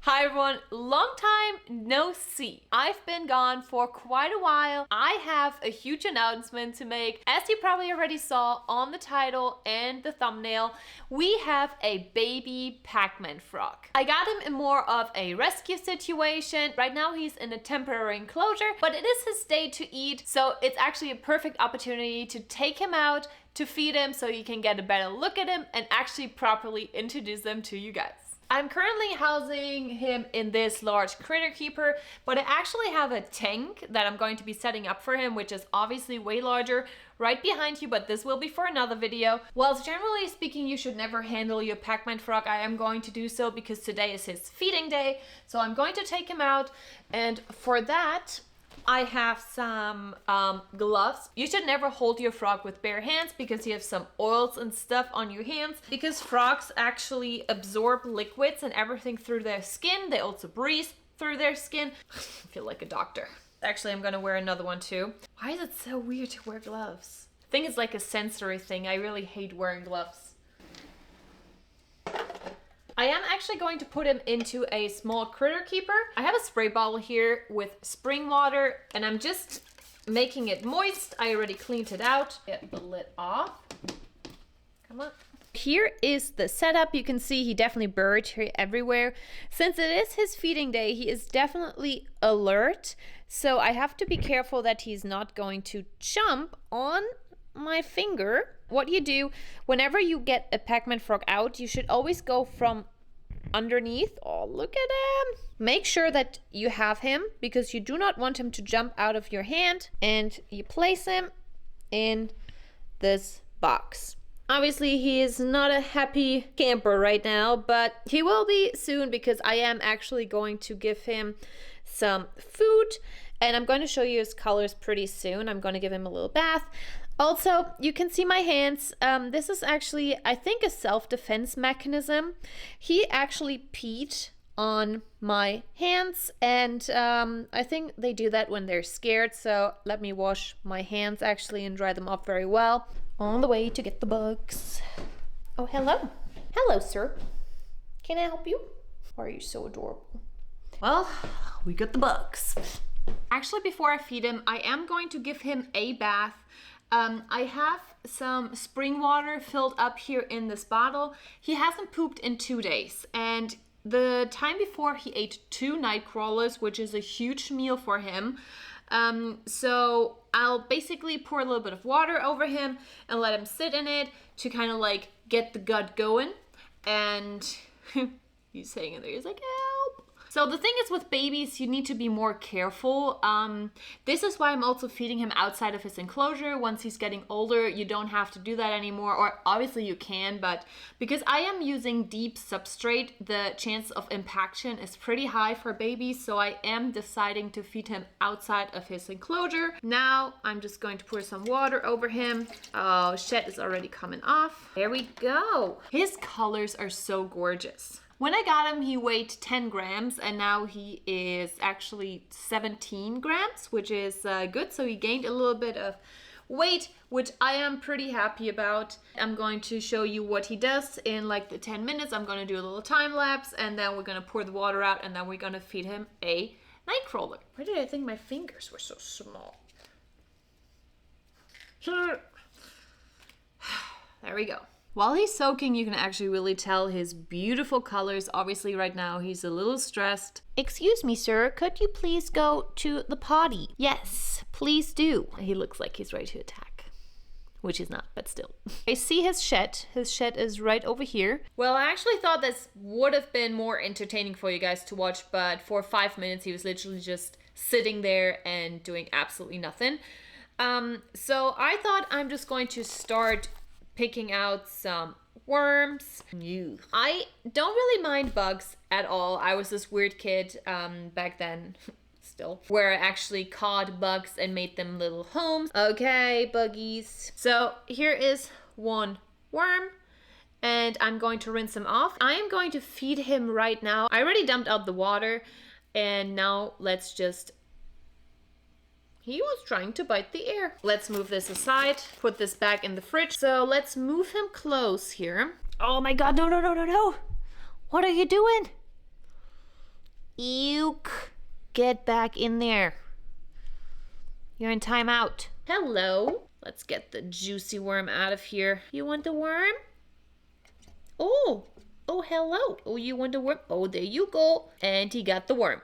Hi everyone, long time no see. I've been gone for quite a while. I have a huge announcement to make. As you probably already saw on the title and the thumbnail, we have a baby Pac-Man frog. I got him in more of a rescue situation. Right now he's in a temporary enclosure, but it is his day to eat, so it's actually a perfect opportunity to take him out, to feed him so you can get a better look at him and actually properly introduce them to you guys. I'm currently housing him in this large critter keeper, but I actually have a tank that I'm going to be setting up for him, which is obviously way larger, right behind you, but this will be for another video. Whilst generally speaking, you should never handle your Pac-Man frog, I am going to do so because today is his feeding day. So I'm going to take him out, and for that, I have some gloves. You should never hold your frog with bare hands because you have some oils and stuff on your hands. Because frogs actually absorb liquids and everything through their skin. They also breathe through their skin. I feel like a doctor. Actually, I'm gonna wear another one too. Why is it so weird to wear gloves? I think it's like a sensory thing. I really hate wearing gloves. I am actually going to put him into a small critter keeper. I have a spray bottle here with spring water and I'm just making it moist. I already cleaned it out. Get the lid off. Come on. Here is the setup. You can see he definitely buried here everywhere. Since it is his feeding day, he is definitely alert. So I have to be careful that he's not going to jump on my finger. What you do whenever you get a Pac-Man frog out, you should always go from underneath. Oh, look at him. Make sure that you have him because you do not want him to jump out of your hand, and you place him in this box. Obviously, he is not a happy camper right now, but he will be soon because I am actually going to give him some food, and I'm going to show you his colors pretty soon. I'm going to give him a little bath. Also, you can see my hands. This is actually, I think, a self-defense mechanism. He actually peed on my hands, and I think they do that when they're scared. So let me wash my hands actually and dry them off very well. On the way to get the bugs. Oh, hello. Hello, sir. Can I help you? Why are you so adorable? Well, we got the bugs. Actually, before I feed him, I am going to give him a bath. I have some spring water filled up here in this bottle. He hasn't pooped in 2 days, and the time before he ate 2 night crawlers, which is a huge meal for him. So I'll basically pour a little bit of water over him and let him sit in it to kind of like get the gut going. And he's hanging there, he's like, help. So the thing is with babies, you need to be more careful. This is why I'm also feeding him outside of his enclosure. Once he's getting older, you don't have to do that anymore, or obviously you can, but because I am using deep substrate, the chance of impaction is pretty high for babies, so I am deciding to feed him outside of his enclosure. Now I'm just going to pour some water over him. Oh, shed is already coming off. There we go. His colors are so gorgeous. When I got him, he weighed 10 grams, and now he is actually 17 grams, which is good. So he gained a little bit of weight, which I am pretty happy about. I'm going to show you what he does in like the 10 minutes. I'm going to do a little time lapse, and then we're going to pour the water out, and then we're going to feed him a nightcrawler. Why did I think my fingers were so small? There we go. While he's soaking, you can actually really tell his beautiful colors. Obviously, right now, he's a little stressed. Excuse me, sir. Could you please go to the potty? Yes, please do. He looks like he's ready to attack, which he's not, but still. I see his shed. His shed is right over here. Well, I actually thought this would have been more entertaining for you guys to watch, but for 5 minutes, he was literally just sitting there and doing absolutely nothing. So I thought I'm just going to start picking out some worms. Ew. I don't really mind bugs at all. I was this weird kid back then, still, where I actually caught bugs and made them little homes. Okay, buggies. So here is one worm, and I'm going to rinse him off. I am going to feed him right now. I already dumped out the water, and now let's just... He was trying to bite the air. Let's move this aside, put this back in the fridge. So let's move him close here. Oh my God, no, no, no, no, no. What are you doing? Eek. Get back in there. You're in timeout. Hello. Let's get the juicy worm out of here. You want the worm? Oh. Oh, hello. Oh, you want the worm? Oh, there you go. And he got the worm.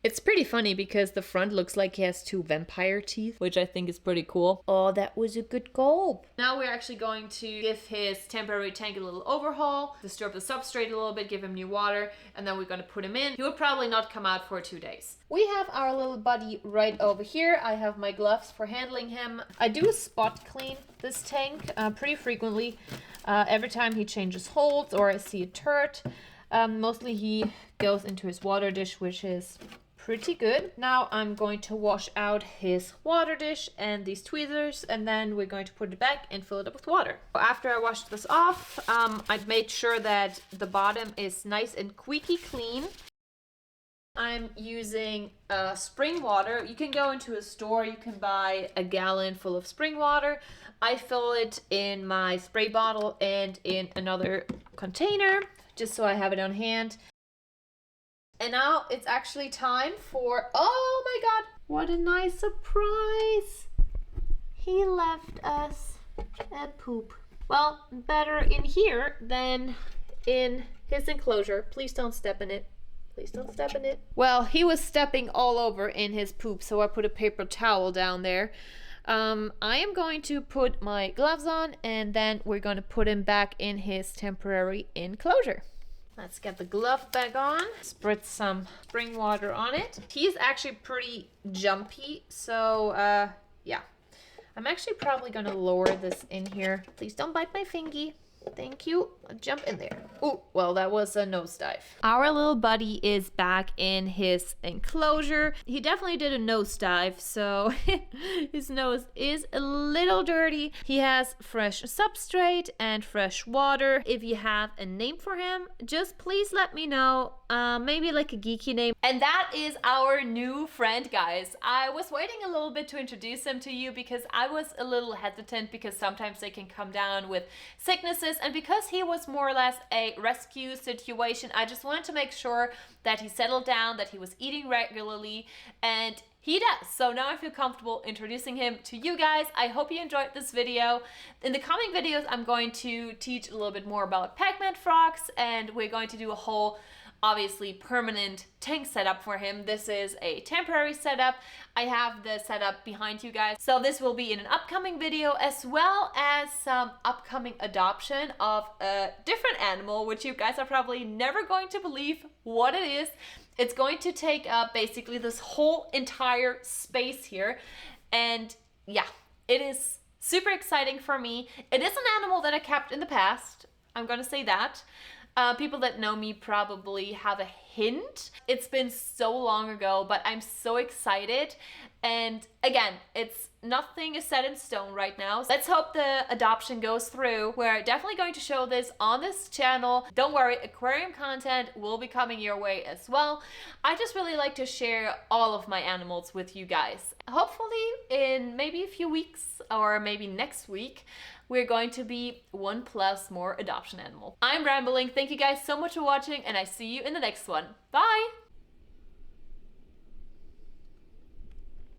It's pretty funny because the front looks like he has 2 vampire teeth, which I think is pretty cool. Oh, that was a good gulp. Now we're actually going to give his temporary tank a little overhaul, disturb the substrate a little bit, give him new water, and then we're going to put him in. He would probably not come out for 2 days. We have our little buddy right over here. I have my gloves for handling him. I do a spot clean this tank pretty frequently. Every time he changes holds or I see a turret. Mostly he goes into his water dish, which is pretty good. Now I'm going to wash out his water dish and these tweezers, and then we're going to put it back and fill it up with water. After I washed this off, I've made sure that the bottom is nice and squeaky clean. I'm using spring water. You can go into a store, you can buy a gallon full of spring water. I fill it in my spray bottle and in another container, just so I have it on hand. And now it's actually time for, oh my god, what a nice surprise. He left us a poop. Well, better in here than in his enclosure. Please don't step in it. Please don't step in it. Well, he was stepping all over in his poop, so I put a paper towel down there. I am going to put my gloves on, and then we're going to put him back in his temporary enclosure. Let's get the glove back on, spritz some spring water on it. He's actually pretty jumpy, so yeah. I'm actually probably gonna lower this in here. Please don't bite my fingy. Thank you. I'll jump in there. Oh, well, that was a nosedive. Our little buddy is back in his enclosure. He definitely did a nosedive, so his nose is a little dirty. He has fresh substrate and fresh water. If you have a name for him, just please let me know. Maybe like a geeky name. And that is our new friend, guys. I was waiting a little bit to introduce him to you because I was a little hesitant because sometimes they can come down with sicknesses, and because he was more or less a rescue situation, I just wanted to make sure that he settled down, that he was eating regularly, and he does. So now I feel comfortable introducing him to you guys. I hope you enjoyed this video. In the coming videos, I'm going to teach a little bit more about Pac-Man frogs, and we're going to do a whole, obviously, permanent tank setup for him. This is a temporary setup. I have the setup behind you guys. So this will be in an upcoming video, as well as some upcoming adoption of a different animal, which you guys are probably never going to believe what it is. It's going to take up basically this whole entire space here. And yeah, it is super exciting for me. It is an animal that I kept in the past. I'm gonna say that. People that know me probably have a hint. It's been so long ago, but I'm so excited. And again, nothing is set in stone right now. Let's hope the adoption goes through. We're definitely going to show this on this channel. Don't worry, aquarium content will be coming your way as well. I just really like to share all of my animals with you guys. Hopefully in maybe a few weeks or maybe next week, we're going to be 1+ more adoption animal. I'm rambling. Thank you guys so much for watching, and I see you in the next one. Bye!